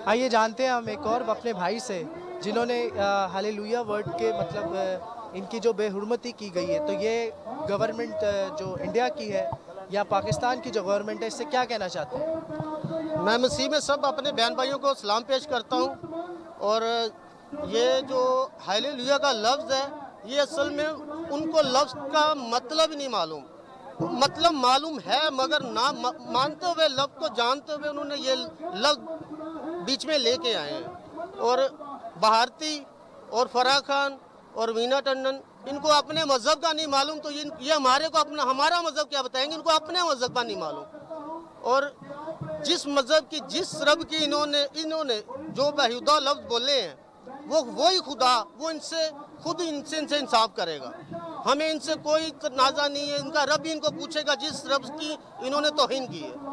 आइए जानते हैं हम एक और अपने भाई से जिन्होंने हालेलुया वर्ड के मतलब इनकी जो बेहुरमती की गई है, तो ये गवर्नमेंट जो इंडिया की है या पाकिस्तान की जो गवर्नमेंट है, इससे क्या कहना चाहते हैं? मैं मसीह में सब अपने बहन भाइयों को सलाम पेश करता हूँ। और ये जो हालेलुया का लफ्ज़ है, ये असल में उनको लफ्ज़ का मतलब ही नहीं मालूम। मतलब मालूम है मगर ना मानते हुए, लफ्ज़ को जानते हुए उन्होंने ये लफ्ज़ बीच में लेके आए हैं। और भारती और फराह खान और वीना टंडन, इनको अपने मज़हब का नहीं मालूम, तो ये हमारे को अपना हमारा मज़हब क्या बताएंगे? इनको अपने मज़हब का नहीं मालूम। और जिस मज़हब की, जिस रब की इन्होंने जो बेहुदा लफ्ज़ बोले हैं, वही खुदा, वो इनसे इंसाफ करेगा। हमें इनसे कोई तनाज़ा नहीं है। इनका रब भी इनको पूछेगा जिस रब की इन्होंने तौहीन की है।